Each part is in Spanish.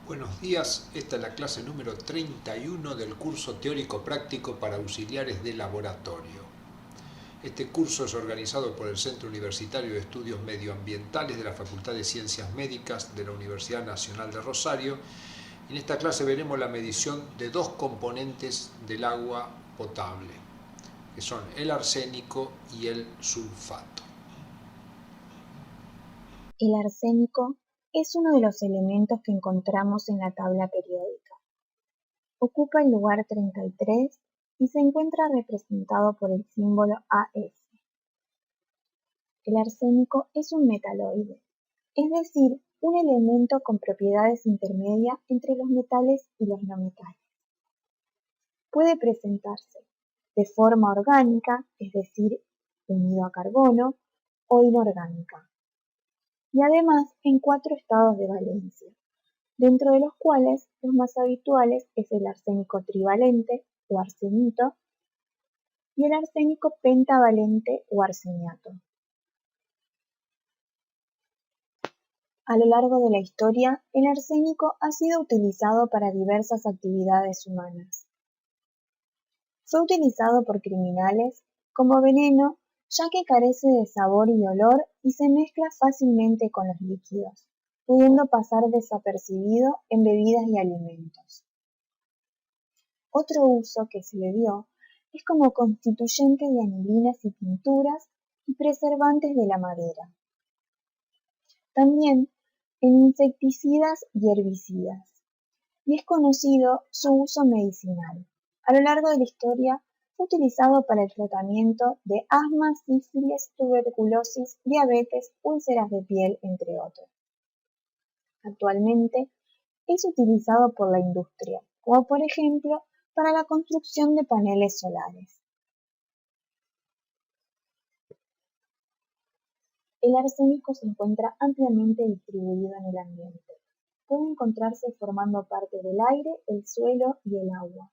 Buenos días, esta es la clase número 31 del curso teórico práctico para auxiliares de laboratorio. Este curso es organizado por el Centro Universitario de Estudios Medioambientales de la Facultad de Ciencias Médicas de la Universidad Nacional de Rosario. En esta clase veremos la medición de dos componentes del agua potable, que son el arsénico y el sulfato. El arsénico es uno de los elementos que encontramos en la tabla periódica. Ocupa el lugar 33 y se encuentra representado por el símbolo AS. El arsénico es un metaloide, es decir, un elemento con propiedades intermedias entre los metales y los no metales. Puede presentarse de forma orgánica, es decir, unido a carbono, o inorgánica, y además en 4 estados de valencia, dentro de los cuales los más habituales es el arsénico trivalente o arsenito y el arsénico pentavalente o arseniato. A lo largo de la historia, el arsénico ha sido utilizado para diversas actividades humanas. Fue utilizado por criminales como veneno, ya que carece de sabor y olor y se mezcla fácilmente con los líquidos, pudiendo pasar desapercibido en bebidas y alimentos. Otro uso que se le dio es como constituyente de anilinas y pinturas y preservantes de la madera. También en insecticidas y herbicidas, y es conocido su uso medicinal. A lo largo de la historia fue utilizado para el tratamiento de asma, sífilis, tuberculosis, diabetes, úlceras de piel, entre otros. Actualmente es utilizado por la industria, como por ejemplo para la construcción de paneles solares. El arsénico se encuentra ampliamente distribuido en el ambiente. Puede encontrarse formando parte del aire, el suelo y el agua.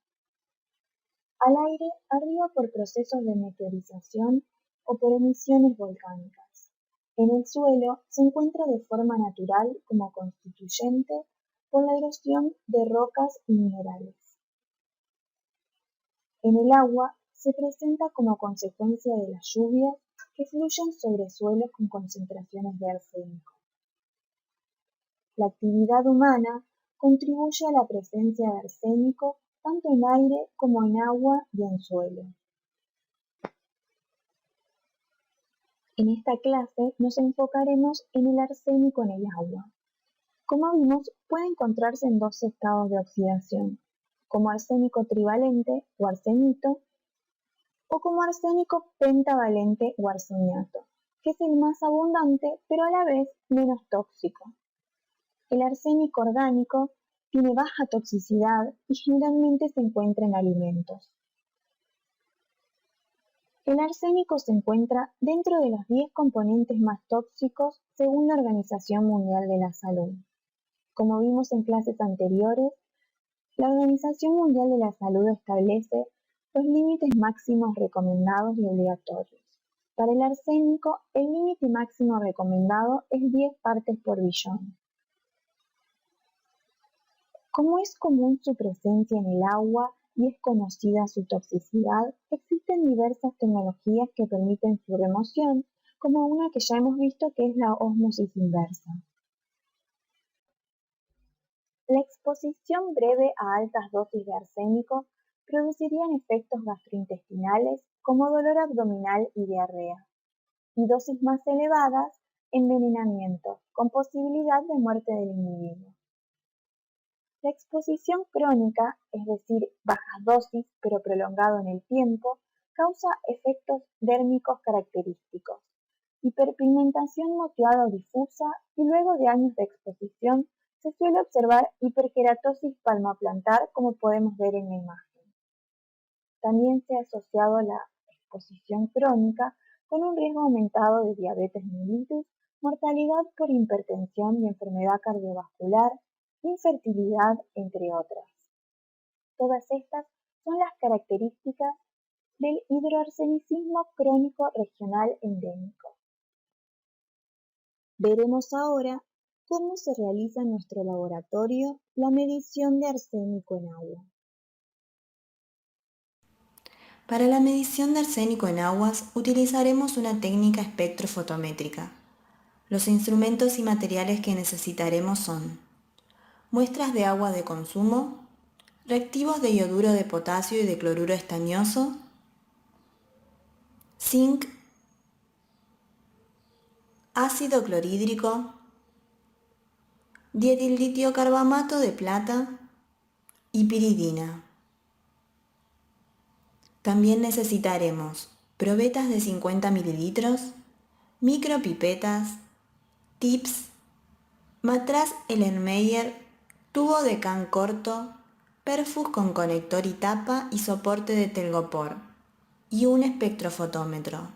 Al aire, arriba por procesos de meteorización o por emisiones volcánicas. En el suelo se encuentra de forma natural como constituyente por la erosión de rocas y minerales. En el agua se presenta como consecuencia de las lluvias que fluyen sobre suelos con concentraciones de arsénico. La actividad humana contribuye a la presencia de arsénico tanto en aire como en agua y en suelo. En esta clase nos enfocaremos en el arsénico en el agua. Como vimos, puede encontrarse en 2 estados de oxidación, como arsénico trivalente o arsenito, o como arsénico pentavalente o arseniato, que es el más abundante pero a la vez menos tóxico. El arsénico orgánico tiene baja toxicidad y generalmente se encuentra en alimentos. El arsénico se encuentra dentro de los 10 componentes más tóxicos según la Organización Mundial de la Salud. Como vimos en clases anteriores, la Organización Mundial de la Salud establece los límites máximos recomendados y obligatorios. Para el arsénico, el límite máximo recomendado es 10 partes por billón. Como es común su presencia en el agua y es conocida su toxicidad, existen diversas tecnologías que permiten su remoción, como una que ya hemos visto que es la ósmosis inversa. La exposición breve a altas dosis de arsénico producirían efectos gastrointestinales como dolor abdominal y diarrea, y dosis más elevadas, envenenamiento, con posibilidad de muerte del individuo. La exposición crónica, es decir, bajas dosis pero prolongado en el tiempo, causa efectos dérmicos característicos, hiperpigmentación moteada o difusa y luego de años de exposición se suele observar hiperkeratosis palmoplantar como podemos ver en la imagen. También se ha asociado la exposición crónica con un riesgo aumentado de diabetes mellitus, mortalidad por hipertensión y enfermedad cardiovascular, infertilidad, entre otras. Todas estas son las características del hidroarsenicismo crónico regional endémico. Veremos ahora ¿Cómo se realiza en nuestro laboratorio la medición de arsénico en agua? Para la medición de arsénico en aguas utilizaremos una técnica espectrofotométrica. Los instrumentos y materiales que necesitaremos son muestras de agua de consumo, reactivos de ioduro de potasio y de cloruro estañoso, zinc, ácido clorhídrico, dietilitio-carbamato de plata y piridina. También necesitaremos probetas de 50 mililitros, micropipetas, tips, matraz Erlenmeyer, tubo de can corto, perfus con conector y tapa y soporte de telgopor, y un espectrofotómetro.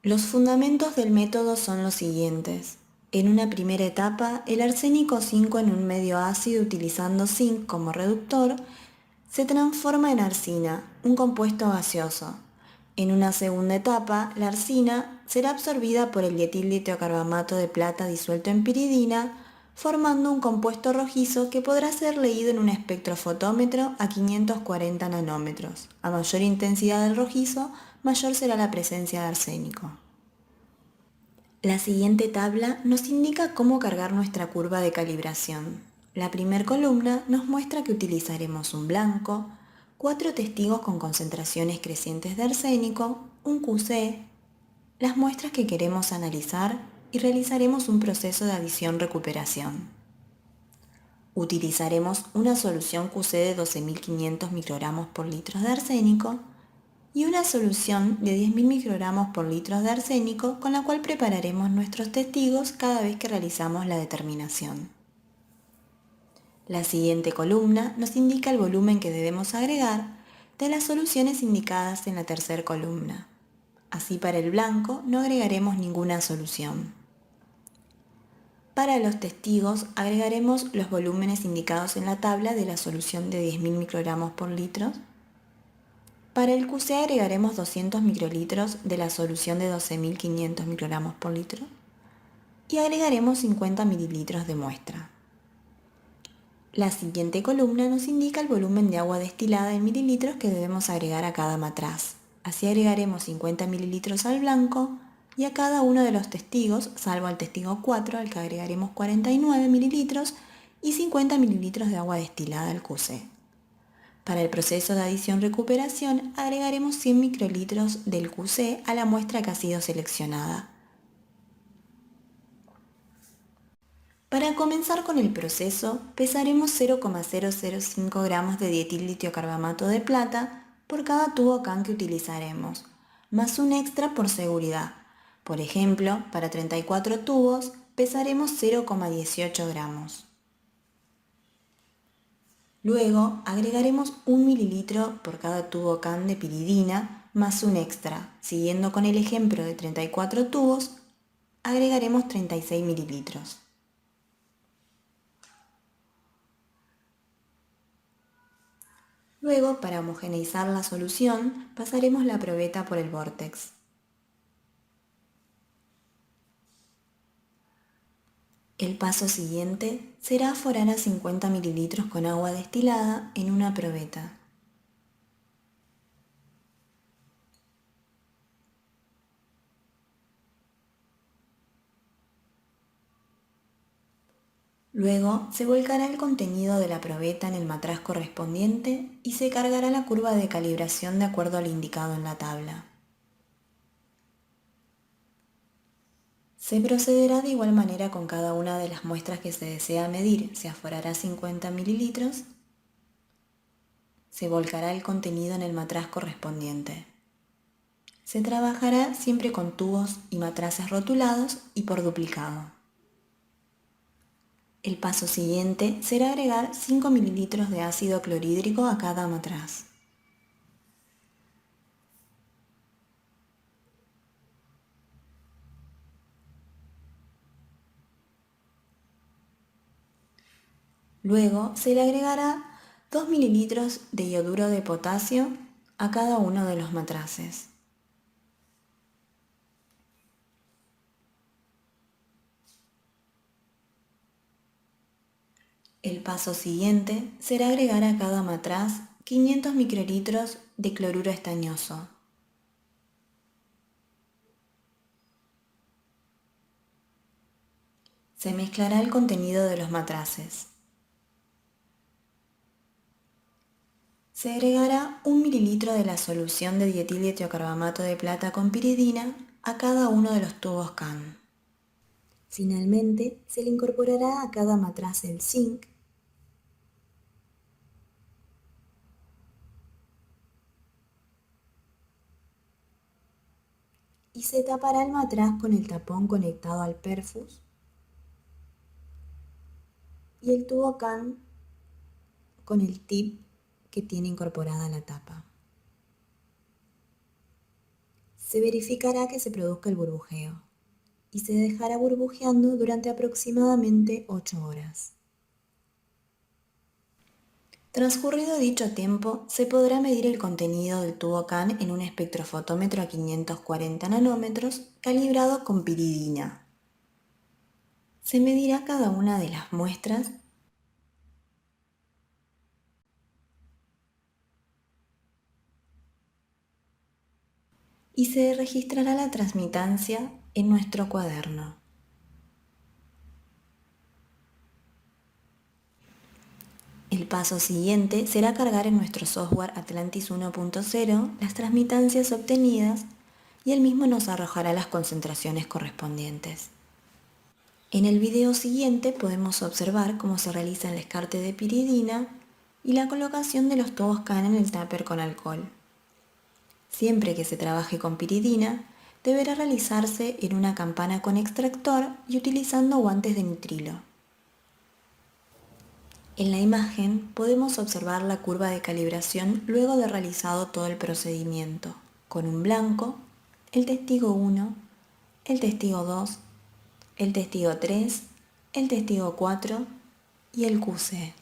Los fundamentos del método son los siguientes. En una primera etapa, el arsénico 5 en un medio ácido utilizando zinc como reductor se transforma en arsina, un compuesto gaseoso. En una segunda etapa, la arsina será absorbida por el dietilitio-carbamato de plata disuelto en piridina, formando un compuesto rojizo que podrá ser leído en un espectrofotómetro a 540 nanómetros. A mayor intensidad del rojizo, mayor será la presencia de arsénico. La siguiente tabla nos indica cómo cargar nuestra curva de calibración. La primera columna nos muestra que utilizaremos un blanco, 4 testigos con concentraciones crecientes de arsénico, un QC, las muestras que queremos analizar y realizaremos un proceso de adición-recuperación. Utilizaremos una solución QC de 12.500 microgramos por litro de arsénico y una solución de 10.000 microgramos por litro de arsénico con la cual prepararemos nuestros testigos cada vez que realizamos la determinación. La siguiente columna nos indica el volumen que debemos agregar de las soluciones indicadas en la tercera columna. Así, para el blanco no agregaremos ninguna solución. Para los testigos agregaremos los volúmenes indicados en la tabla de la solución de 10.000 microgramos por litro. Para el QC agregaremos 200 microlitros de la solución de 12.500 microgramos por litro y agregaremos 50 mililitros de muestra. La siguiente columna nos indica el volumen de agua destilada en mililitros que debemos agregar a cada matraz. Así agregaremos 50 mililitros al blanco y a cada uno de los testigos, salvo al testigo 4, al que agregaremos 49 mililitros y 50 mililitros de agua destilada al QC. Para el proceso de adición-recuperación agregaremos 100 microlitros del QC a la muestra que ha sido seleccionada. Para comenzar con el proceso, pesaremos 0,005 gramos de dietilitio-carbamato de plata por cada tubo can que utilizaremos, más un extra por seguridad. Por ejemplo, para 34 tubos pesaremos 0,18 gramos. Luego agregaremos 1 mililitro por cada tubo can de piridina más un extra. Siguiendo con el ejemplo de 34 tubos, agregaremos 36 mililitros. Luego, para homogeneizar la solución, pasaremos la probeta por el vórtex. El paso siguiente será aforar a 50 mililitros con agua destilada en una probeta. Luego se volcará el contenido de la probeta en el matraz correspondiente y se cargará la curva de calibración de acuerdo al indicado en la tabla. Se procederá de igual manera con cada una de las muestras que se desea medir. Se aforará 50 mililitros, se volcará el contenido en el matraz correspondiente. Se trabajará siempre con tubos y matraces rotulados y por duplicado. El paso siguiente será agregar 5 mililitros de ácido clorhídrico a cada matraz. Luego se le agregará 2 mililitros de ioduro de potasio a cada uno de los matraces. El paso siguiente será agregar a cada matraz 500 microlitros de cloruro estañoso. Se mezclará el contenido de los matraces. Se agregará 1 mililitro de la solución de dietiletiocarbamato de plata con piridina a cada uno de los tubos CAN. Finalmente, se le incorporará a cada matraz el zinc y se tapará el matraz con el tapón conectado al perfus y el tubo CAN con el tip que tiene incorporada la tapa. Se verificará que se produzca el burbujeo y se dejará burbujeando durante aproximadamente 8 horas. Transcurrido dicho tiempo, se podrá medir el contenido del tubo CAN en un espectrofotómetro a 540 nanómetros calibrado con piridina. Se medirá cada una de las muestras y se registrará la transmitancia en nuestro cuaderno. El paso siguiente será cargar en nuestro software Atlantis 1.0 las transmitancias obtenidas y el mismo nos arrojará las concentraciones correspondientes. En el video siguiente podemos observar cómo se realiza el descarte de piridina y la colocación de los tubos CAN en el tupper con alcohol. Siempre que se trabaje con piridina, deberá realizarse en una campana con extractor y utilizando guantes de nitrilo. En la imagen podemos observar la curva de calibración luego de realizado todo el procedimiento, con un blanco, el testigo 1, el testigo 2, el testigo 3, el testigo 4 y el QC.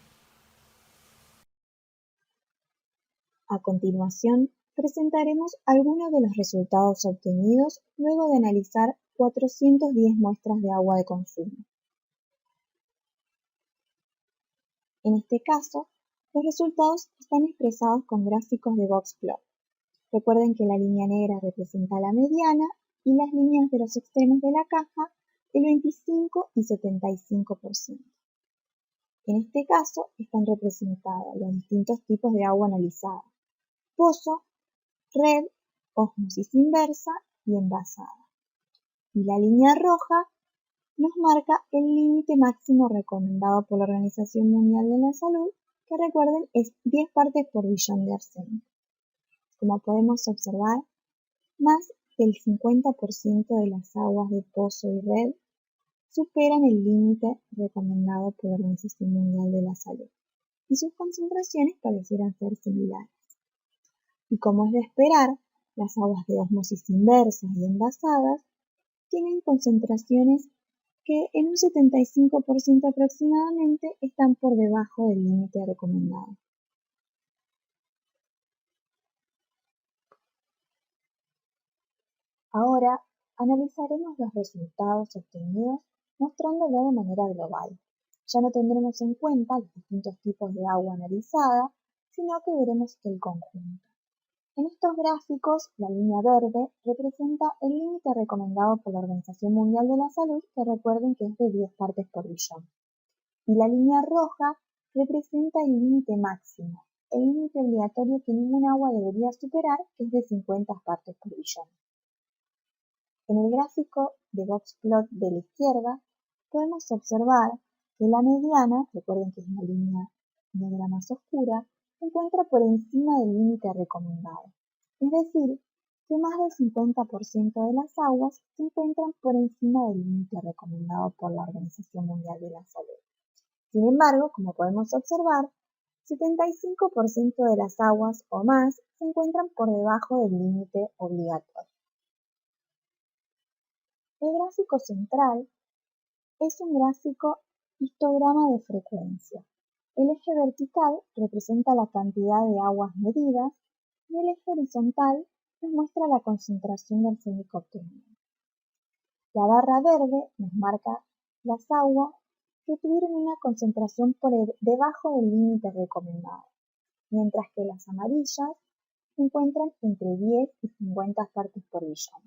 A continuación, presentaremos algunos de los resultados obtenidos luego de analizar 410 muestras de agua de consumo. En este caso, los resultados están expresados con gráficos de boxplot. Recuerden que la línea negra representa la mediana y las líneas de los extremos de la caja el 25 y 75%. En este caso están representados los distintos tipos de agua analizada: pozo, red, ósmosis inversa y envasada. Y la línea roja nos marca el límite máximo recomendado por la Organización Mundial de la Salud, que recuerden es 10 partes por billón de arsénico. Como podemos observar, más del 50% de las aguas de pozo y red superan el límite recomendado por la Organización Mundial de la Salud, y sus concentraciones parecieran ser similares. Y como es de esperar, las aguas de ósmosis inversas y envasadas tienen concentraciones que en un 75% aproximadamente están por debajo del límite recomendado. Ahora analizaremos los resultados obtenidos mostrándolo de manera global. Ya no tendremos en cuenta los distintos tipos de agua analizada, sino que veremos el conjunto. En estos gráficos, la línea verde representa el límite recomendado por la Organización Mundial de la Salud, que recuerden que es de 10 partes por billón. Y la línea roja representa el límite máximo, el límite obligatorio que ningún agua debería superar, que es de 50 partes por billón. En el gráfico de boxplot de la izquierda, podemos observar que la mediana, recuerden que es una línea negra más oscura, se encuentra por encima del límite recomendado. Es decir, que más del 50% de las aguas se encuentran por encima del límite recomendado por la Organización Mundial de la Salud. Sin embargo, como podemos observar, 75% de las aguas o más se encuentran por debajo del límite obligatorio. El gráfico central es un gráfico histograma de frecuencia. El eje vertical representa la cantidad de aguas medidas y el eje horizontal nos muestra la concentración de arsénico obtenida. La barra verde nos marca las aguas que tuvieron una concentración por debajo del límite recomendado, mientras que las amarillas se encuentran entre 10 y 50 partes por billón,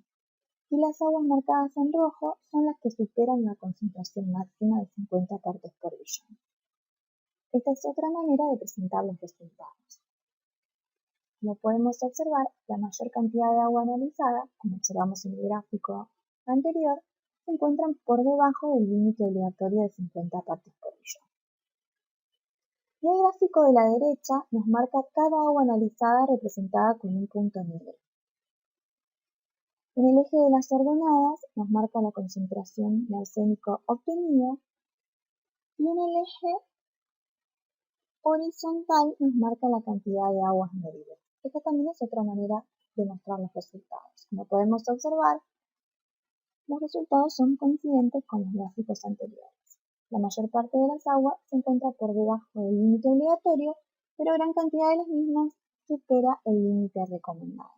y las aguas marcadas en rojo son las que superan la concentración máxima de 50 partes por billón. Esta es otra manera de presentar los resultados. Como podemos observar, la mayor cantidad de agua analizada, como observamos en el gráfico anterior, se encuentran por debajo del límite obligatorio de 50 partes por billón. Y el gráfico de la derecha nos marca cada agua analizada representada con un punto negro. En el eje de las ordenadas nos marca la concentración de arsénico obtenida y en el eje horizontal nos marca la cantidad de aguas medidas. Esta también es otra manera de mostrar los resultados. Como podemos observar, los resultados son coincidentes con los gráficos anteriores. La mayor parte de las aguas se encuentra por debajo del límite obligatorio, pero gran cantidad de las mismas supera el límite recomendado.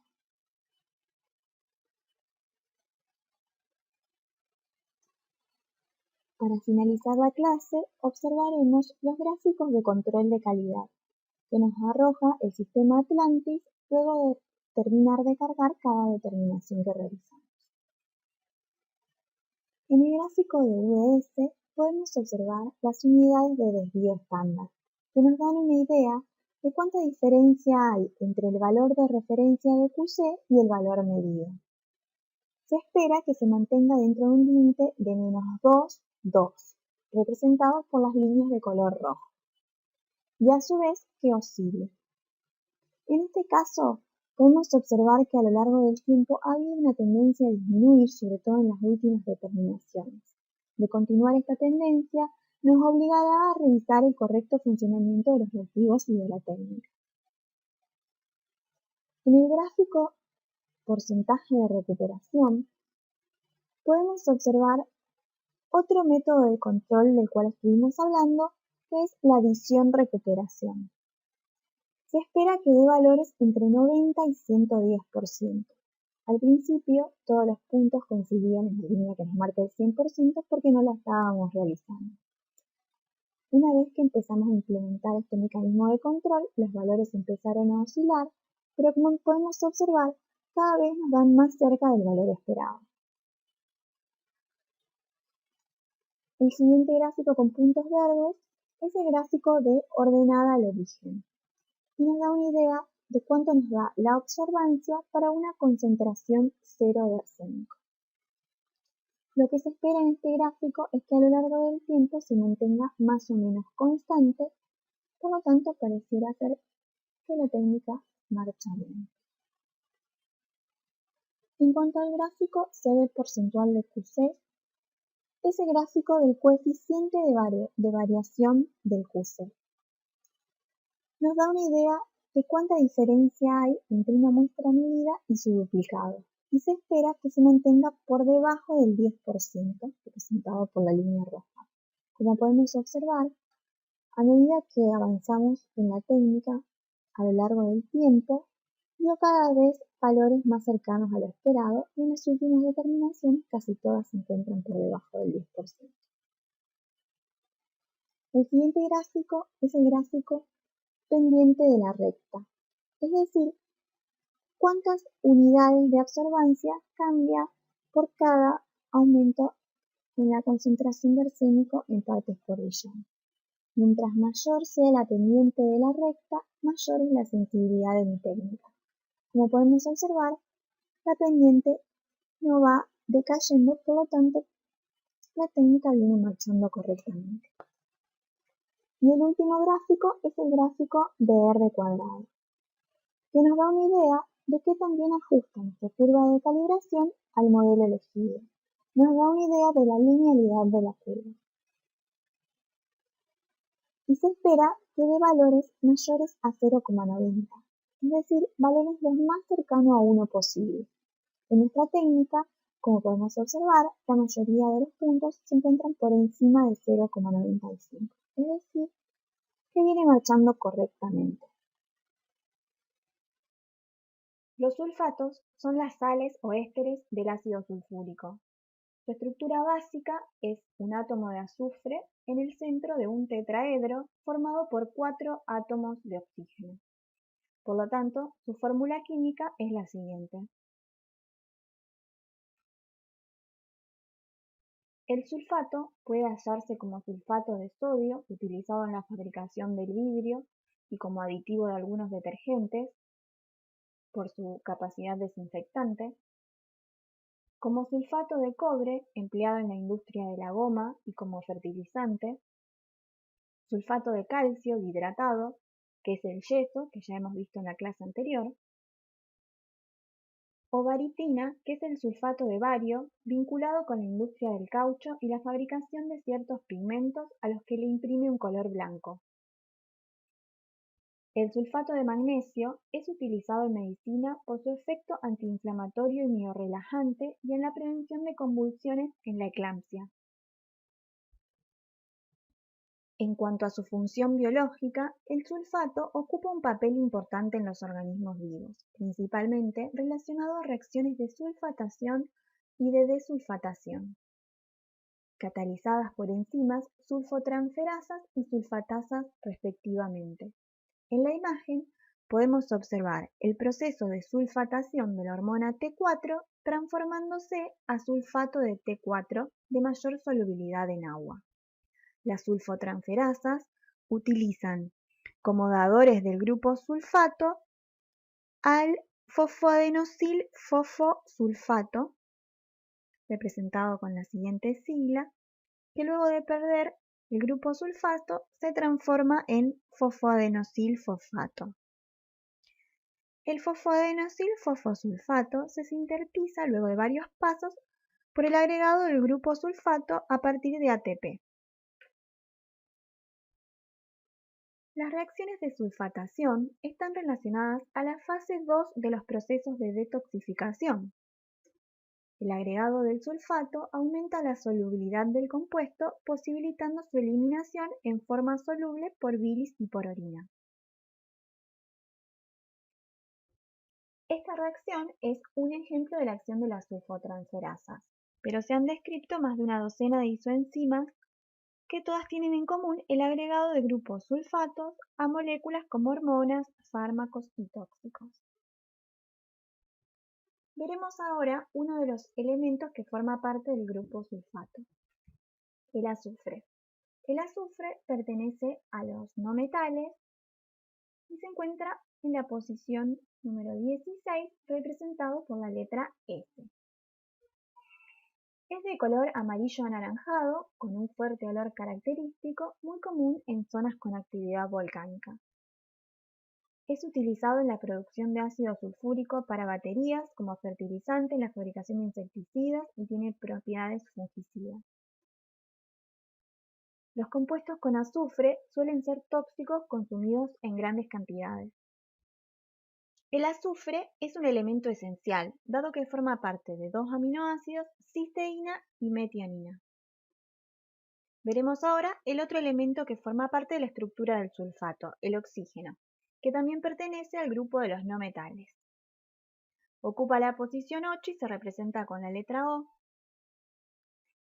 Para finalizar la clase, observaremos los gráficos de control de calidad, que nos arroja el sistema Atlantis luego de terminar de cargar cada determinación que realizamos. En el gráfico de UDS podemos observar las unidades de desvío estándar, que nos dan una idea de cuánta diferencia hay entre el valor de referencia de QC y el valor medido. Se espera que se mantenga dentro de un límite de -2, 2, representado por las líneas de color rojo, y a su vez que oscile. En este caso, podemos observar que a lo largo del tiempo ha habido una tendencia a disminuir, sobre todo en las últimas determinaciones. De continuar esta tendencia, nos obligará a revisar el correcto funcionamiento de los reactivos y de la técnica. En el gráfico porcentaje de recuperación, podemos observar otro método de control del cual estuvimos hablando, que es la adición-recuperación. Se espera que dé valores entre 90 y 110%. Al principio, todos los puntos coincidían en la línea que nos marca el 100% porque no la estábamos realizando. Una vez que empezamos a implementar este mecanismo de control, los valores empezaron a oscilar, pero como podemos observar, cada vez nos dan más cerca del valor esperado. El siguiente gráfico con puntos verdes es el gráfico de ordenada al origen y nos da una idea de cuánto nos da la observancia para una concentración cero de arsénico. Lo que se espera en este gráfico es que a lo largo del tiempo se mantenga más o menos constante, por lo tanto pareciera ser que la técnica marcha bien. En cuanto al gráfico CV porcentual de QC, es el gráfico del coeficiente de variación del QC. Nos da una idea de cuánta diferencia hay entre una muestra medida y su duplicado, y se espera que se mantenga por debajo del 10%, representado por la línea roja. Como podemos observar, a medida que avanzamos en la técnica a lo largo del tiempo, dio cada vez valores más cercanos a lo esperado y en las últimas determinaciones casi todas se encuentran por debajo del 10%. El siguiente gráfico es el gráfico pendiente de la recta, es decir, cuántas unidades de absorbancia cambia por cada aumento en la concentración de arsénico en partes por billón. Mientras mayor sea la pendiente de la recta, mayor es la sensibilidad de mi técnica. Como podemos observar, la pendiente no va decayendo, por lo tanto, la técnica viene marchando correctamente. Y el último gráfico es el gráfico de R cuadrado, que nos da una idea de qué también ajusta nuestra curva de calibración al modelo elegido. Nos da una idea de la linealidad de la curva. Y se espera que dé valores mayores a 0,90, es decir, valores los más cercanos a 1 posible. En nuestra técnica, como podemos observar, la mayoría de los puntos se encuentran por encima de 0,95, es decir, que viene marchando correctamente. Los sulfatos son las sales o ésteres del ácido sulfúrico. Su estructura básica es un átomo de azufre en el centro de un tetraedro formado por 4 átomos de oxígeno. Por lo tanto, su fórmula química es la siguiente. El sulfato puede hallarse como sulfato de sodio, utilizado en la fabricación del vidrio y como aditivo de algunos detergentes, por su capacidad desinfectante, como sulfato de cobre, empleado en la industria de la goma y como fertilizante, sulfato de calcio dihidratado, que es el yeso, que ya hemos visto en la clase anterior, o baritina, que es el sulfato de bario, vinculado con la industria del caucho y la fabricación de ciertos pigmentos a los que le imprime un color blanco. El sulfato de magnesio es utilizado en medicina por su efecto antiinflamatorio y miorrelajante y en la prevención de convulsiones en la eclampsia. En cuanto a su función biológica, el sulfato ocupa un papel importante en los organismos vivos, principalmente relacionado a reacciones de sulfatación y de desulfatación, catalizadas por enzimas sulfotransferasas y sulfatasas respectivamente. En la imagen podemos observar el proceso de sulfatación de la hormona T4 transformándose a sulfato de T4 de mayor solubilidad en agua. Las sulfotransferasas utilizan como dadores del grupo sulfato al fosfoadenosil-fosfosulfato, representado con la siguiente sigla, que luego de perder el grupo sulfato se transforma en fosfoadenosil-fosfato. El fosfoadenosil-fosfosulfato se sintetiza luego de varios pasos por el agregado del grupo sulfato a partir de ATP. Las reacciones de sulfatación están relacionadas a la fase 2 de los procesos de detoxificación. El agregado del sulfato aumenta la solubilidad del compuesto, posibilitando su eliminación en forma soluble por bilis y por orina. Esta reacción es un ejemplo de la acción de las sulfotransferasas, pero se han descrito más de una docena de isoenzimas que todas tienen en común el agregado de grupos sulfatos a moléculas como hormonas, fármacos y tóxicos. Veremos ahora uno de los elementos que forma parte del grupo sulfato, el azufre. El azufre pertenece a los no metales y se encuentra en la posición número 16, representado por la letra S. Es de color amarillo anaranjado, con un fuerte olor característico, muy común en zonas con actividad volcánica. Es utilizado en la producción de ácido sulfúrico para baterías, como fertilizante en la fabricación de insecticidas y tiene propiedades fungicidas. Los compuestos con azufre suelen ser tóxicos consumidos en grandes cantidades. El azufre es un elemento esencial, dado que forma parte de dos aminoácidos, cisteína y metionina. Veremos ahora el otro elemento que forma parte de la estructura del sulfato, el oxígeno, que también pertenece al grupo de los no metales. Ocupa la posición 8 y se representa con la letra O.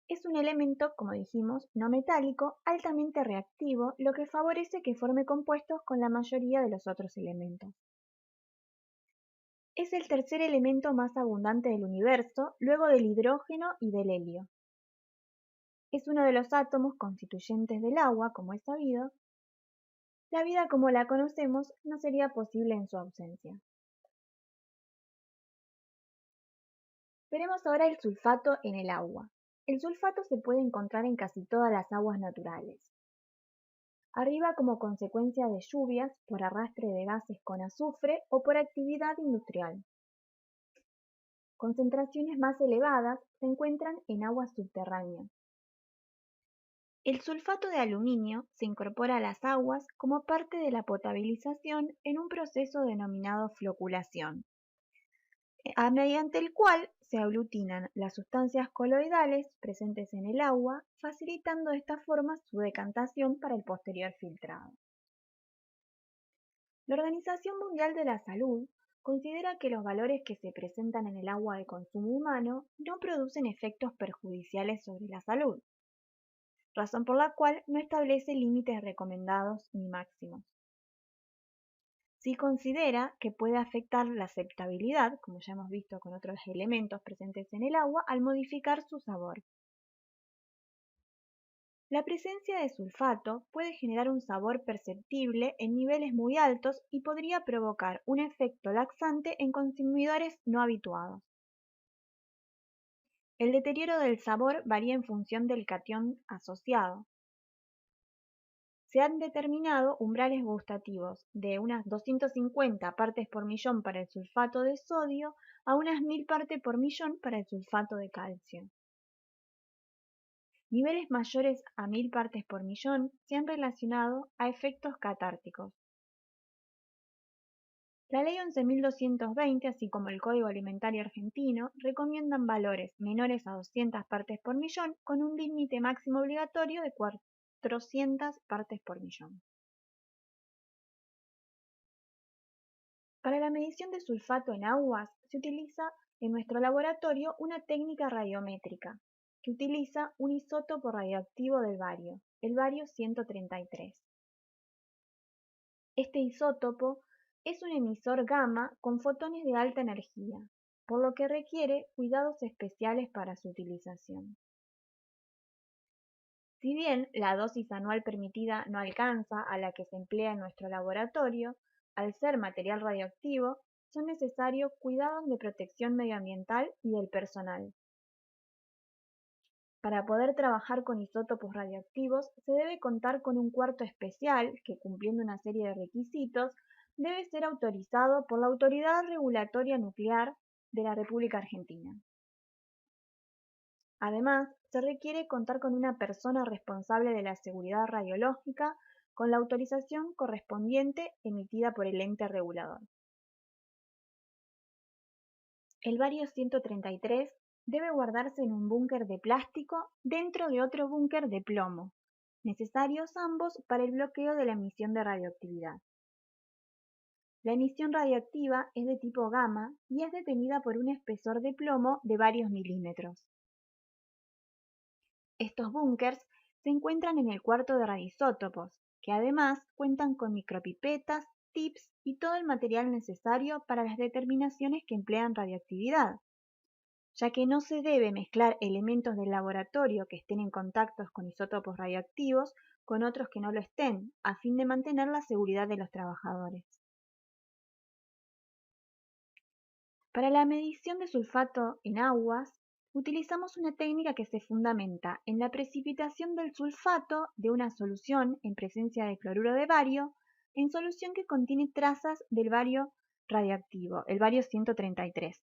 Es un elemento, como dijimos, no metálico, altamente reactivo, lo que favorece que forme compuestos con la mayoría de los otros elementos. Es el tercer elemento más abundante del universo, luego del hidrógeno y del helio. Es uno de los átomos constituyentes del agua, como es sabido. La vida como la conocemos no sería posible en su ausencia. Veremos ahora el sulfato en el agua. El sulfato se puede encontrar en casi todas las aguas naturales. Arriba como consecuencia de lluvias, por arrastre de gases con azufre o por actividad industrial. Concentraciones más elevadas se encuentran en aguas subterráneas. El sulfato de aluminio se incorpora a las aguas como parte de la potabilización en un proceso denominado floculación, mediante el cual se aglutinan las sustancias coloidales presentes en el agua, facilitando de esta forma su decantación para el posterior filtrado. La Organización Mundial de la Salud considera que los valores que se presentan en el agua de consumo humano no producen efectos perjudiciales sobre la salud, razón por la cual no establece límites recomendados ni máximos. Sí considera que puede afectar la aceptabilidad, como ya hemos visto con otros elementos presentes en el agua, al modificar su sabor. La presencia de sulfato puede generar un sabor perceptible en niveles muy altos y podría provocar un efecto laxante en consumidores no habituados. El deterioro del sabor varía en función del catión asociado. Se han determinado umbrales gustativos de unas 250 partes por millón para el sulfato de sodio a unas 1000 partes por millón para el sulfato de calcio. Niveles mayores a 1000 partes por millón se han relacionado a efectos catárticos. La Ley 11.220, así como el Código Alimentario Argentino, recomiendan valores menores a 200 partes por millón con un límite máximo obligatorio de 400 partes por millón. Para la medición de sulfato en aguas se utiliza en nuestro laboratorio una técnica radiométrica que utiliza un isótopo radioactivo del bario, el bario 133. Este isótopo es un emisor gamma con fotones de alta energía, por lo que requiere cuidados especiales para su utilización. Si bien la dosis anual permitida no alcanza a la que se emplea en nuestro laboratorio, al ser material radioactivo, son necesarios cuidados de protección medioambiental y del personal. Para poder trabajar con isótopos radioactivos se debe contar con un cuarto especial que, cumpliendo una serie de requisitos, debe ser autorizado por la Autoridad Regulatoria Nuclear de la República Argentina. Además, se requiere contar con una persona responsable de la seguridad radiológica con la autorización correspondiente emitida por el ente regulador. El bario 133 debe guardarse en un búnker de plástico dentro de otro búnker de plomo, necesarios ambos para el bloqueo de la emisión de radioactividad. La emisión radioactiva es de tipo gamma y es detenida por un espesor de plomo de varios milímetros. Estos búnkers se encuentran en el cuarto de radioisótopos, que además cuentan con micropipetas, tips y todo el material necesario para las determinaciones que emplean radioactividad, ya que no se debe mezclar elementos del laboratorio que estén en contacto con isótopos radioactivos con otros que no lo estén, a fin de mantener la seguridad de los trabajadores. Para la medición de sulfato en aguas, utilizamos una técnica que se fundamenta en la precipitación del sulfato de una solución en presencia de cloruro de bario en solución que contiene trazas del bario radioactivo, el bario 133.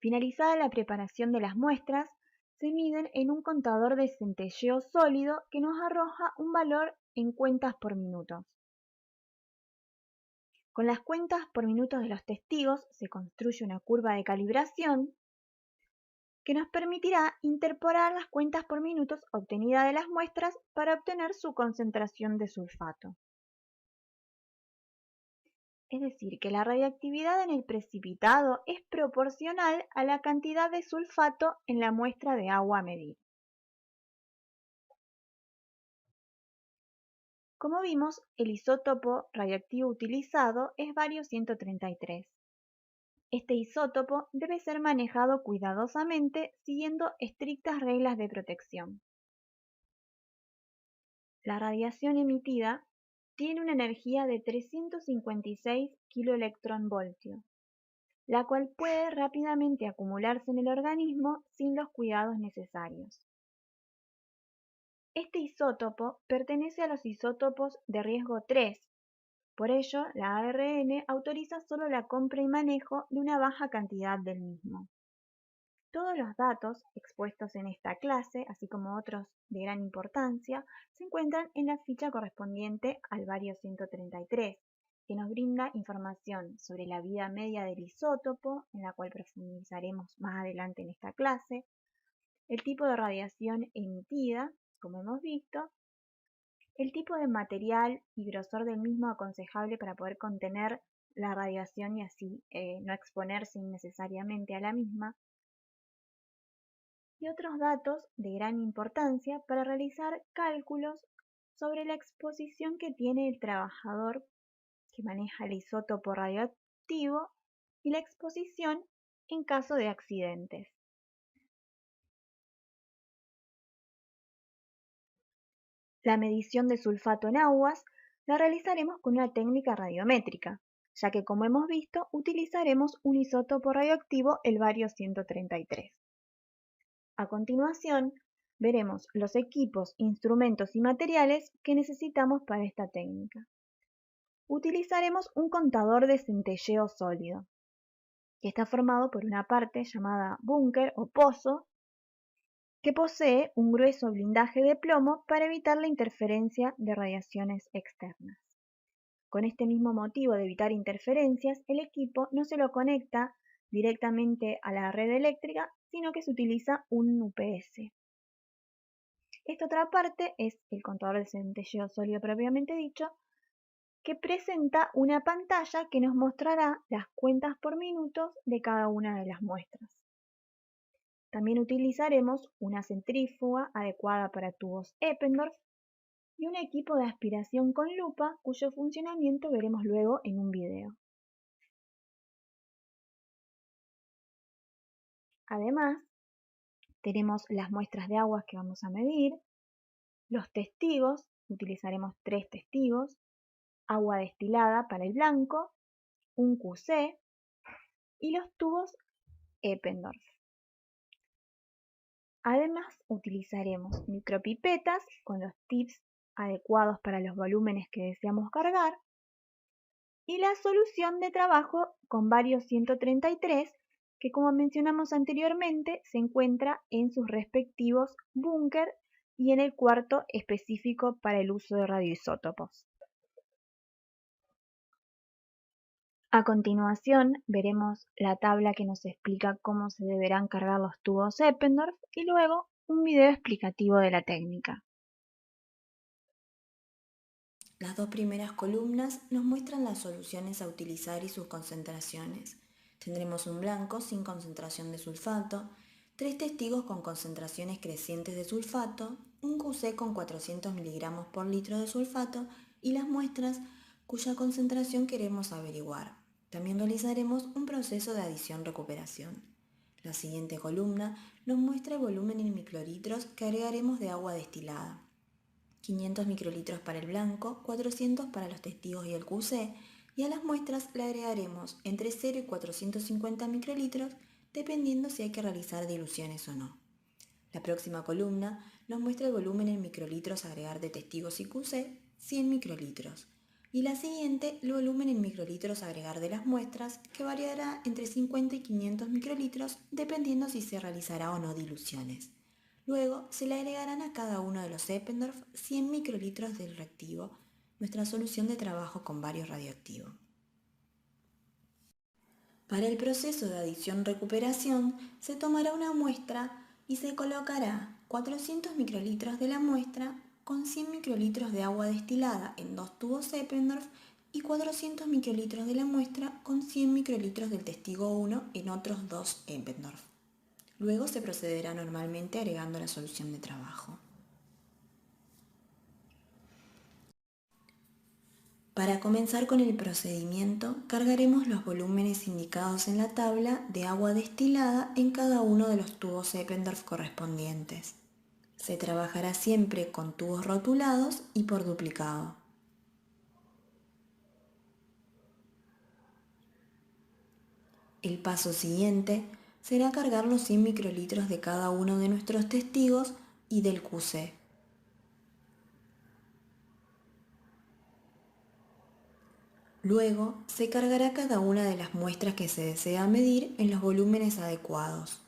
Finalizada la preparación de las muestras, se miden en un contador de centelleo sólido que nos arroja un valor en cuentas por minuto. Con las cuentas por minutos de los testigos se construye una curva de calibración que nos permitirá interpolar las cuentas por minutos obtenidas de las muestras para obtener su concentración de sulfato. Es decir, que la radiactividad en el precipitado es proporcional a la cantidad de sulfato en la muestra de agua a medir. Como vimos, el isótopo radioactivo utilizado es bario 133. Este isótopo debe ser manejado cuidadosamente siguiendo estrictas reglas de protección. La radiación emitida tiene una energía de 356 kV, la cual puede rápidamente acumularse en el organismo sin los cuidados necesarios. Este isótopo pertenece a los isótopos de riesgo 3, por ello la ARN autoriza solo la compra y manejo de una baja cantidad del mismo. Todos los datos expuestos en esta clase, así como otros de gran importancia, se encuentran en la ficha correspondiente al bario 133, que nos brinda información sobre la vida media del isótopo, en la cual profundizaremos más adelante en esta clase, el tipo de radiación emitida, como hemos visto, el tipo de material y grosor del mismo aconsejable para poder contener la radiación y así no exponerse innecesariamente a la misma, y otros datos de gran importancia para realizar cálculos sobre la exposición que tiene el trabajador que maneja el isótopo radioactivo y la exposición en caso de accidentes. La medición de sulfato en aguas la realizaremos con una técnica radiométrica, ya que como hemos visto utilizaremos un isótopo radioactivo, el bario 133. A continuación, veremos los equipos, instrumentos y materiales que necesitamos para esta técnica. Utilizaremos un contador de centelleo sólido, que está formado por una parte llamada búnker o pozo, que posee un grueso blindaje de plomo para evitar la interferencia de radiaciones externas. Con este mismo motivo de evitar interferencias, el equipo no se lo conecta directamente a la red eléctrica, sino que se utiliza un UPS. Esta otra parte es el contador de centelleo sólido propiamente dicho, que presenta una pantalla que nos mostrará las cuentas por minutos de cada una de las muestras. También utilizaremos una centrífuga adecuada para tubos Eppendorf y un equipo de aspiración con lupa cuyo funcionamiento veremos luego en un video. Además, tenemos las muestras de aguas que vamos a medir, los testigos, utilizaremos 3 testigos, agua destilada para el blanco, un QC y los tubos Eppendorf. Además, utilizaremos micropipetas con los tips adecuados para los volúmenes que deseamos cargar y la solución de trabajo con bario 133, que como mencionamos anteriormente se encuentra en sus respectivos búnker y en el cuarto específico para el uso de radioisótopos. A continuación veremos la tabla que nos explica cómo se deberán cargar los tubos Eppendorf y luego un video explicativo de la técnica. Las 2 primeras columnas nos muestran las soluciones a utilizar y sus concentraciones. Tendremos un blanco sin concentración de sulfato, 3 testigos con concentraciones crecientes de sulfato, un QC con 400 miligramos por litro de sulfato y las muestras cuya concentración queremos averiguar. También realizaremos un proceso de adición-recuperación. La siguiente columna nos muestra el volumen en microlitros que agregaremos de agua destilada. 500 microlitros para el blanco, 400 para los testigos y el QC, y a las muestras le agregaremos entre 0 y 450 microlitros, dependiendo si hay que realizar diluciones o no. La próxima columna nos muestra el volumen en microlitros a agregar de testigos y QC, 100 microlitros, y la siguiente el volumen en microlitros a agregar de las muestras, que variará entre 50 y 500 microlitros, dependiendo si se realizará o no diluciones. Luego se le agregarán a cada uno de los Eppendorf 100 microlitros del reactivo, nuestra solución de trabajo con bario radioactivo. Para el proceso de adición-recuperación se tomará una muestra y se colocará 400 microlitros de la muestra con 100 microlitros de agua destilada en 2 tubos Eppendorf y 400 microlitros de la muestra con 100 microlitros del testigo 1 en otros 2 Eppendorf. Luego se procederá normalmente agregando la solución de trabajo. Para comenzar con el procedimiento, cargaremos los volúmenes indicados en la tabla de agua destilada en cada uno de los tubos Eppendorf correspondientes. Se trabajará siempre con tubos rotulados y por duplicado. El paso siguiente será cargar los 100 microlitros de cada uno de nuestros testigos y del QC. Luego se cargará cada una de las muestras que se desea medir en los volúmenes adecuados.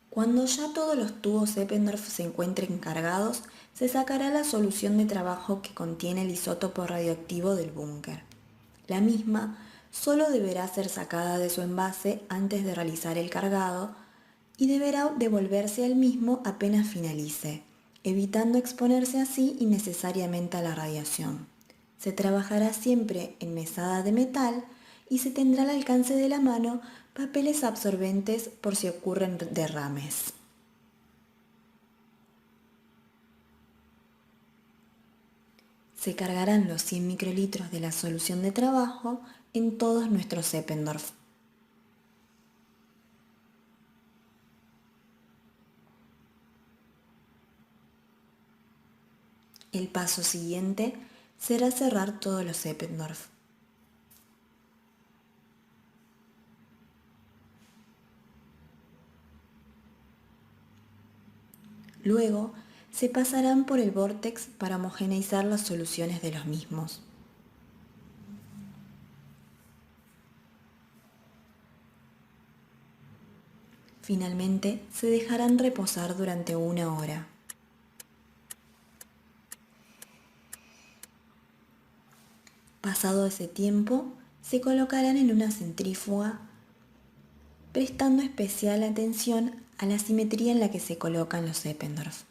Cuando ya todos los tubos Eppendorf se encuentren cargados, se sacará la solución de trabajo que contiene el isótopo radioactivo del búnker. La misma solo deberá ser sacada de su envase antes de realizar el cargado y deberá devolverse al mismo apenas finalice, evitando exponerse así innecesariamente a la radiación. Se trabajará siempre en mesada de metal y se tendrá al alcance de la mano papeles absorbentes por si ocurren derrames. Se cargarán los 100 microlitros de la solución de trabajo en todos nuestros Zeppendorf. El paso siguiente será cerrar todos los Zeppendorf. Luego se pasarán por el vórtex para homogeneizar las soluciones de los mismos. Finalmente se dejarán reposar durante 1 hora. Pasado ese tiempo, se colocarán en una centrífuga, prestando especial atención a la simetría en la que se colocan los Zeppendorf.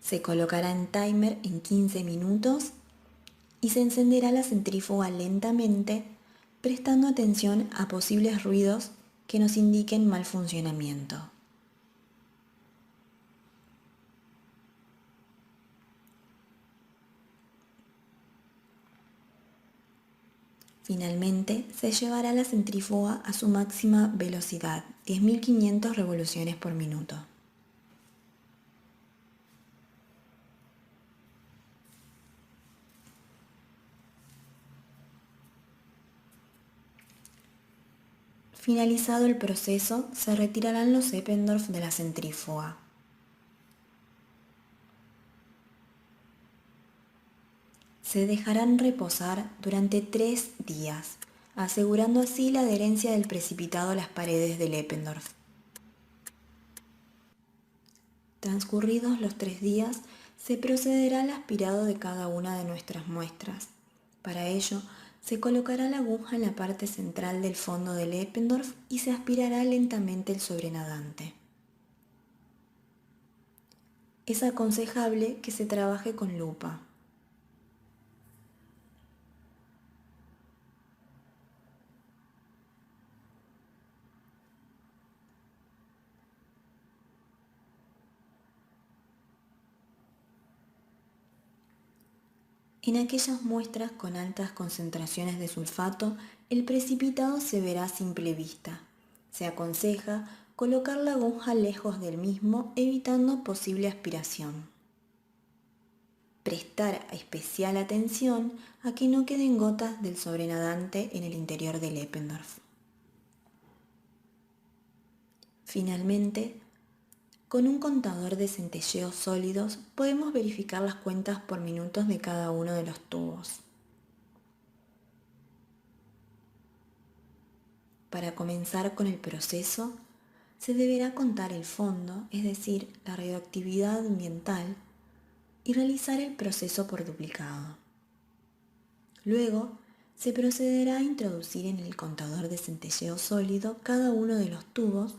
Se colocará en timer en 15 minutos y se encenderá la centrífuga lentamente, prestando atención a posibles ruidos que nos indiquen mal funcionamiento. Finalmente, se llevará la centrífuga a su máxima velocidad, 10.500 revoluciones por minuto. Finalizado el proceso, se retirarán los Zeppendorf de la centrífuga. Se dejarán reposar durante 3 días, asegurando así la adherencia del precipitado a las paredes del Eppendorf. Transcurridos los 3 días, se procederá al aspirado de cada una de nuestras muestras. Para ello, se colocará la aguja en la parte central del fondo del Eppendorf y se aspirará lentamente el sobrenadante. Es aconsejable que se trabaje con lupa. En aquellas muestras con altas concentraciones de sulfato, el precipitado se verá a simple vista. Se aconseja colocar la aguja lejos del mismo, evitando posible aspiración. Prestar especial atención a que no queden gotas del sobrenadante en el interior del Eppendorf. Finalmente, con un contador de centelleos sólidos podemos verificar las cuentas por minutos de cada uno de los tubos. Para comenzar con el proceso, se deberá contar el fondo, es decir, la radioactividad ambiental, y realizar el proceso por duplicado. Luego, se procederá a introducir en el contador de centelleo sólido cada uno de los tubos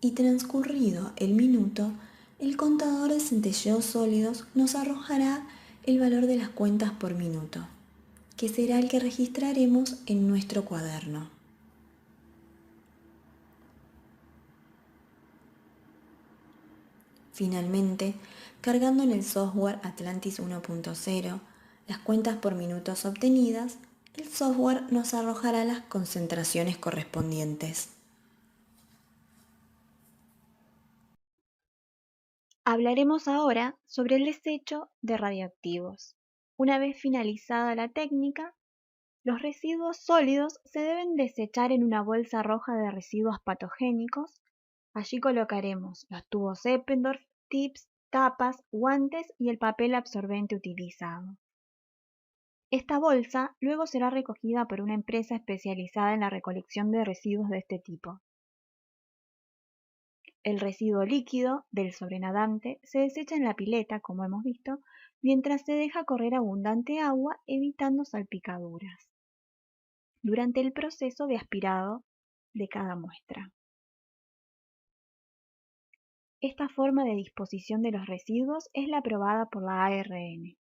y transcurrido el minuto, el contador de centelleos sólidos nos arrojará el valor de las cuentas por minuto, que será el que registraremos en nuestro cuaderno. Finalmente, cargando en el software Atlantis 1.0 las cuentas por minutos obtenidas, el software nos arrojará las concentraciones correspondientes. Hablaremos ahora sobre el desecho de radioactivos. Una vez finalizada la técnica, los residuos sólidos se deben desechar en una bolsa roja de residuos patogénicos. Allí colocaremos los tubos Eppendorf, tips, tapas, guantes y el papel absorbente utilizado. Esta bolsa luego será recogida por una empresa especializada en la recolección de residuos de este tipo. El residuo líquido del sobrenadante se desecha en la pileta, como hemos visto, mientras se deja correr abundante agua evitando salpicaduras durante el proceso de aspirado de cada muestra. Esta forma de disposición de los residuos es la aprobada por la ARN.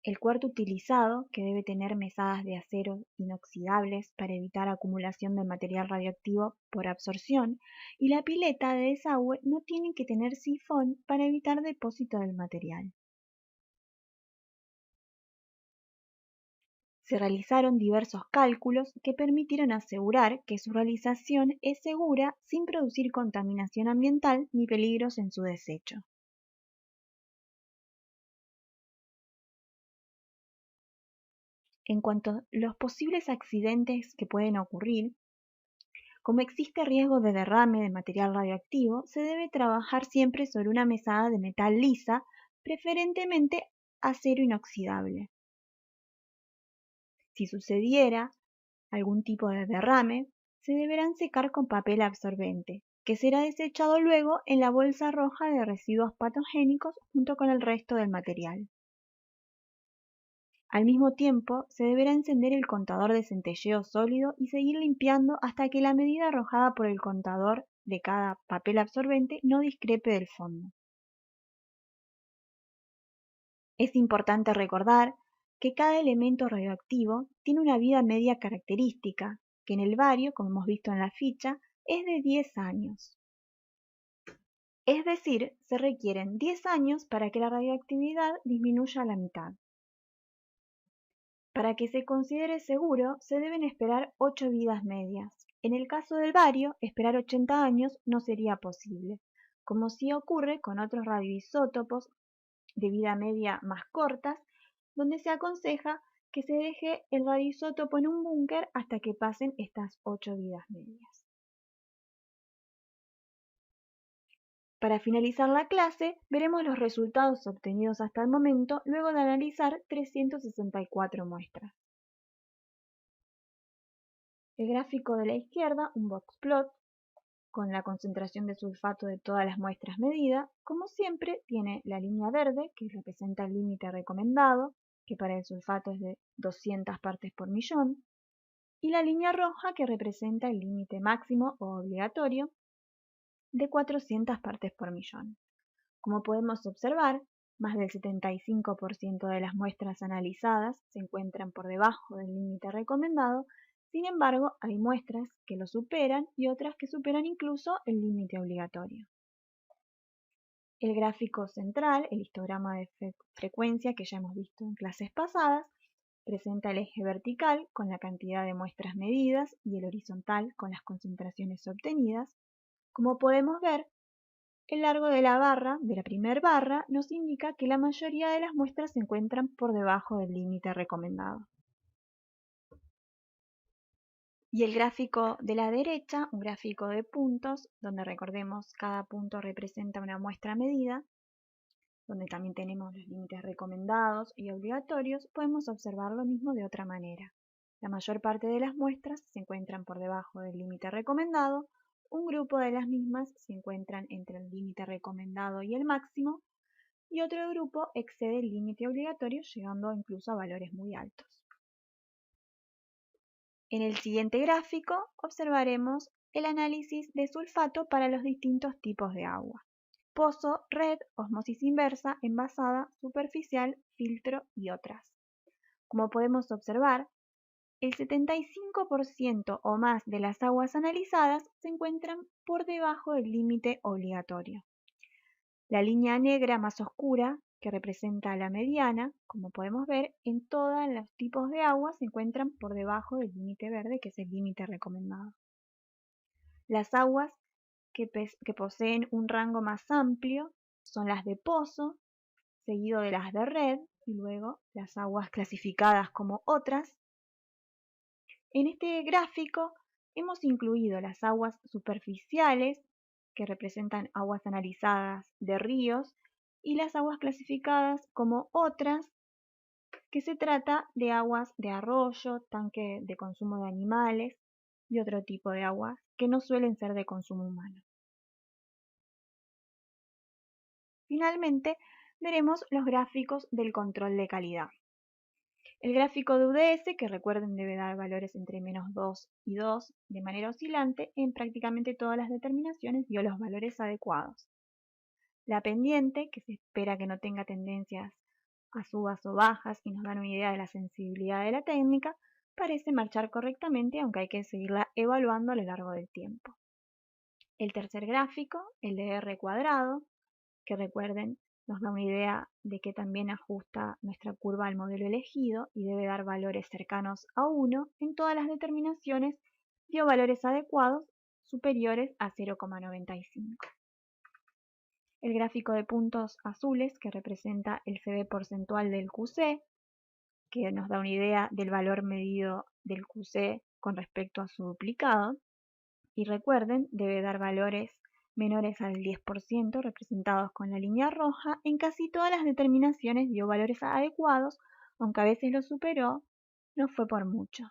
El cuarto utilizado, que debe tener mesadas de acero inoxidables para evitar acumulación de material radioactivo por absorción, y la pileta de desagüe no tienen que tener sifón para evitar depósito del material. Se realizaron diversos cálculos que permitieron asegurar que su realización es segura sin producir contaminación ambiental ni peligros en su desecho. En cuanto a los posibles accidentes que pueden ocurrir, como existe riesgo de derrame de material radioactivo, se debe trabajar siempre sobre una mesada de metal lisa, preferentemente acero inoxidable. Si sucediera algún tipo de derrame, se deberán secar con papel absorbente, que será desechado luego en la bolsa roja de residuos patogénicos junto con el resto del material. Al mismo tiempo, se deberá encender el contador de centelleo sólido y seguir limpiando hasta que la medida arrojada por el contador de cada papel absorbente no discrepe del fondo. Es importante recordar que cada elemento radioactivo tiene una vida media característica, que en el bario, como hemos visto en la ficha, es de 10 años. Es decir, se requieren 10 años para que la radioactividad disminuya a la mitad. Para que se considere seguro, se deben esperar 8 vidas medias. En el caso del bario, esperar 80 años no sería posible, como sí ocurre con otros radioisótopos de vida media más cortas, donde se aconseja que se deje el radioisótopo en un búnker hasta que pasen estas 8 vidas medias. Para finalizar la clase, veremos los resultados obtenidos hasta el momento luego de analizar 364 muestras. El gráfico de la izquierda, un boxplot, con la concentración de sulfato de todas las muestras medidas, como siempre tiene la línea verde, que representa el límite recomendado, que para el sulfato es de 200 partes por millón, y la línea roja, que representa el límite máximo o obligatorio, de 400 partes por millón. Como podemos observar, más del 75% de las muestras analizadas se encuentran por debajo del límite recomendado. Sin embargo, hay muestras que lo superan y otras que superan incluso el límite obligatorio. El gráfico central, el histograma de frecuencia que ya hemos visto en clases pasadas, presenta el eje vertical con la cantidad de muestras medidas y el horizontal con las concentraciones obtenidas. Como podemos ver, el largo de la barra, de la primera barra, nos indica que la mayoría de las muestras se encuentran por debajo del límite recomendado. Y el gráfico de la derecha, un gráfico de puntos, donde recordemos cada punto representa una muestra medida, donde también tenemos los límites recomendados y obligatorios, podemos observar lo mismo de otra manera. La mayor parte de las muestras se encuentran por debajo del límite recomendado, un grupo de las mismas se encuentran entre el límite recomendado y el máximo, y otro grupo excede el límite obligatorio, llegando incluso a valores muy altos. En el siguiente gráfico observaremos el análisis de sulfato para los distintos tipos de agua: pozo, red, osmosis inversa, envasada, superficial, filtro y otras. Como podemos observar, el 75% o más de las aguas analizadas se encuentran por debajo del límite obligatorio. La línea negra más oscura, que representa la mediana, como podemos ver, en todos los tipos de agua se encuentran por debajo del límite verde, que es el límite recomendado. Las aguas que poseen un rango más amplio son las de pozo, seguido de las de red, y luego las aguas clasificadas como otras. En este gráfico hemos incluido las aguas superficiales, que representan aguas analizadas de ríos, y las aguas clasificadas como otras, que se trata de aguas de arroyo, tanque de consumo de animales y otro tipo de aguas que no suelen ser de consumo humano. Finalmente, veremos los gráficos del control de calidad. El gráfico de UDS, que recuerden debe dar valores entre -2 y 2 de manera oscilante, en prácticamente todas las determinaciones dio los valores adecuados. La pendiente, que se espera que no tenga tendencias a subas o bajas y nos dan una idea de la sensibilidad de la técnica, parece marchar correctamente, aunque hay que seguirla evaluando a lo largo del tiempo. El tercer gráfico, el de R cuadrado, que recuerden nos da una idea de que también ajusta nuestra curva al modelo elegido y debe dar valores cercanos a 1 en todas las determinaciones, dio valores adecuados superiores a 0,95. El gráfico de puntos azules, que representa el CD porcentual del QC, que nos da una idea del valor medido del QC con respecto a su duplicado. Y recuerden, debe dar valores menores al 10%, representados con la línea roja. En casi todas las determinaciones dio valores adecuados, aunque a veces lo superó, no fue por mucho.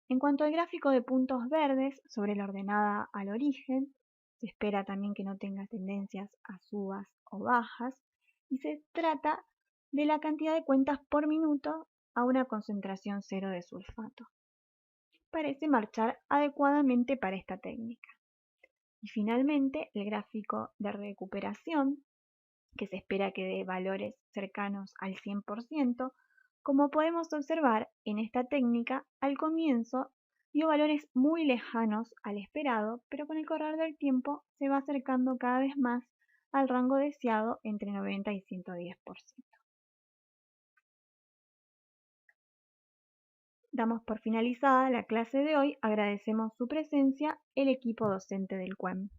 En cuanto al gráfico de puntos verdes sobre la ordenada al origen, se espera también que no tenga tendencias a subas o bajas, y se trata de la cantidad de cuentas por minuto a una concentración 0 de sulfato. Parece marchar adecuadamente para esta técnica. Y finalmente, el gráfico de recuperación, que se espera que dé valores cercanos al 100%, como podemos observar en esta técnica, al comienzo dio valores muy lejanos al esperado, pero con el correr del tiempo se va acercando cada vez más al rango deseado entre 90 y 110%. Damos por finalizada la clase de hoy, agradecemos su presencia, el equipo docente del CUEM.